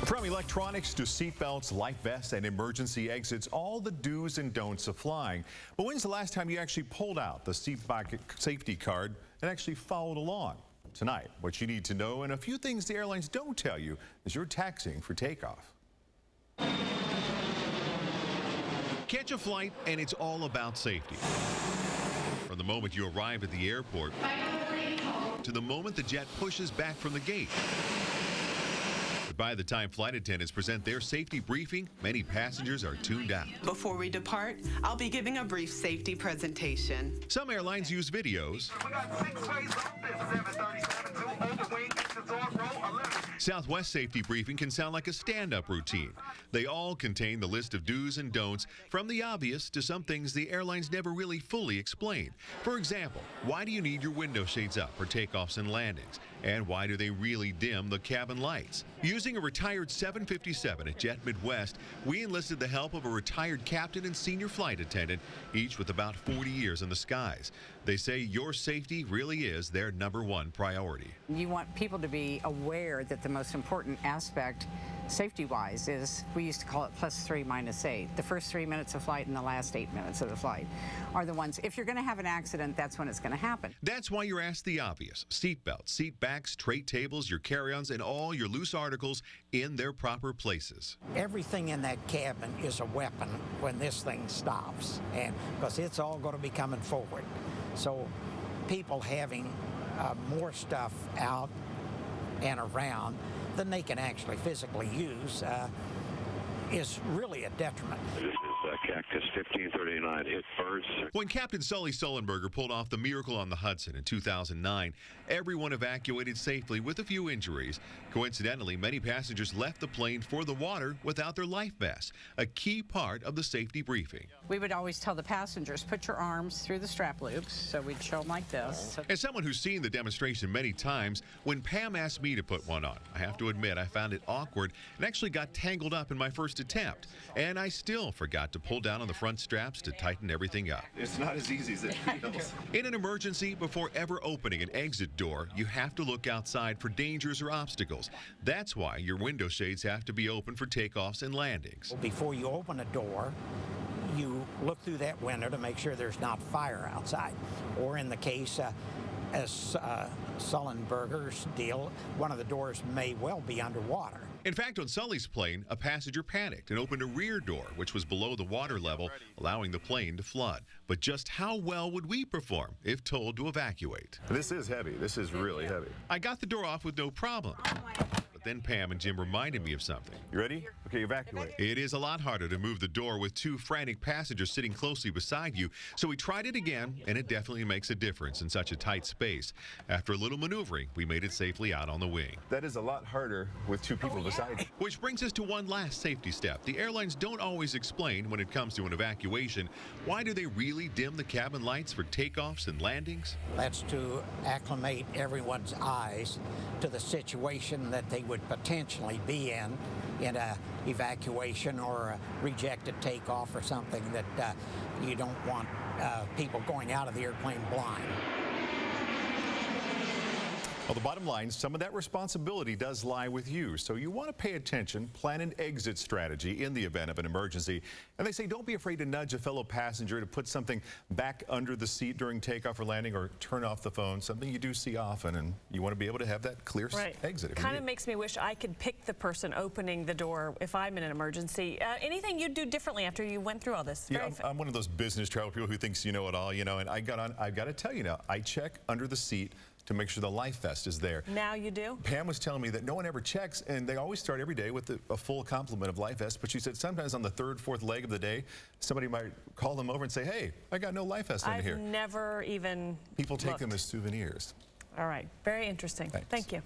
From electronics to seatbelts, life vests, and emergency exits, all the do's and don'ts of flying. But when's the last time you actually pulled out the safety card and actually followed along? Tonight, what you need to know and a few things the airlines don't tell you as you're taxiing for takeoff. Catch a flight and it's all about safety. From the moment you arrive at the airport to the moment the jet pushes back from the gate. But by the time flight attendants present their safety briefing, many passengers are tuned out. Before we depart, I'll be giving a brief safety presentation. Some airlines use videos. We got 6 ways open, 737 to overwing, exits off row 11. Southwest safety briefing can sound like a stand-up routine. They all contain the list of do's and don'ts, from the obvious to some things the airlines never really fully explain. For example, why do you need your window shades up for takeoffs and landings? And why do they really dim the cabin lights? Using a retired 757 at Jet Midwest, we enlisted the help of a retired captain and senior flight attendant, each with about 40 years in the skies. They say your safety really is their #1 priority. You want people to be aware that the most important aspect safety-wise is, we used to call it +3 -8. The first 3 minutes of flight and the last 8 minutes of the flight are the ones, if you're going to have an accident, that's when it's going to happen. That's why you're asked the obvious. Seat belts, seat backs, tray tables, your carry-ons, and all your loose articles in their proper places. Everything in that cabin is a weapon when this thing stops, and because it's all going to be coming forward. So people having more stuff out and around than they can actually physically use is really a detriment. This is Cactus 1539. It bursts. When Captain Sully Sullenberger pulled off the Miracle on the Hudson in 2009, everyone evacuated safely with a few injuries. Coincidentally, many passengers left the plane for the water without their life vests, a key part of the safety briefing. We would always tell the passengers, put your arms through the strap loops, so we'd show them like this. As someone who's seen the demonstration many times, when Pam asked me to put one on, I have to admit I found it awkward and actually got tangled up in my first attempt. And I still forgot to pull down on the front straps to tighten everything up. It's not as easy as it feels. In an emergency, before ever opening an exit door, you have to look outside for dangers or obstacles. That's why your window shades have to be open for takeoffs and landings. Before you open a door, you look through that window to make sure there's not fire outside. Or in the case, as Sullenberger's deal, one of the doors may well be underwater. In fact, on Sully's plane, a passenger panicked and opened a rear door, which was below the water level, allowing the plane to flood. But just how well would we perform if told to evacuate? This is heavy. This is really heavy. I got the door off with no problem. But then Pam and Jim reminded me of something. You ready? Okay, evacuate. It is a lot harder to move the door with 2 frantic passengers sitting closely beside you, so we tried it again, and it definitely makes a difference in such a tight space. After a little maneuvering, we made it safely out on the wing. That is a lot harder with 2 people beside you. Which brings us to one last safety step. The airlines don't always explain when it comes to an evacuation. Why do they really dim the cabin lights for takeoffs and landings? That's to acclimate everyone's eyes to the situation that they would potentially be in a evacuation or a rejected takeoff or something that you don't want people going out of the airplane blind. Well, the bottom line, some of that responsibility does lie with you. So you want to pay attention, plan an exit strategy in the event of an emergency. And they say don't be afraid to nudge a fellow passenger to put something back under the seat during takeoff or landing, or turn off the phone, something you do see often. And you want to be able to have that clear exit. Kind of makes me wish I could pick the person opening the door if I'm in an emergency. Anything you'd do differently after you went through all this? Yeah, I'm one of those business travel people who thinks you know it all, and I've got to tell you now, I check under the seat to make sure the life vest is there. Now you do? Pam was telling me that no one ever checks, and they always start every day with a full complement of life vests, but she said sometimes on the 3rd, 4th leg of the day, somebody might call them over and say, hey, I got no life vest under here. I've never even People take looked. them as souvenirs. All right, very interesting. Thanks. Thank you.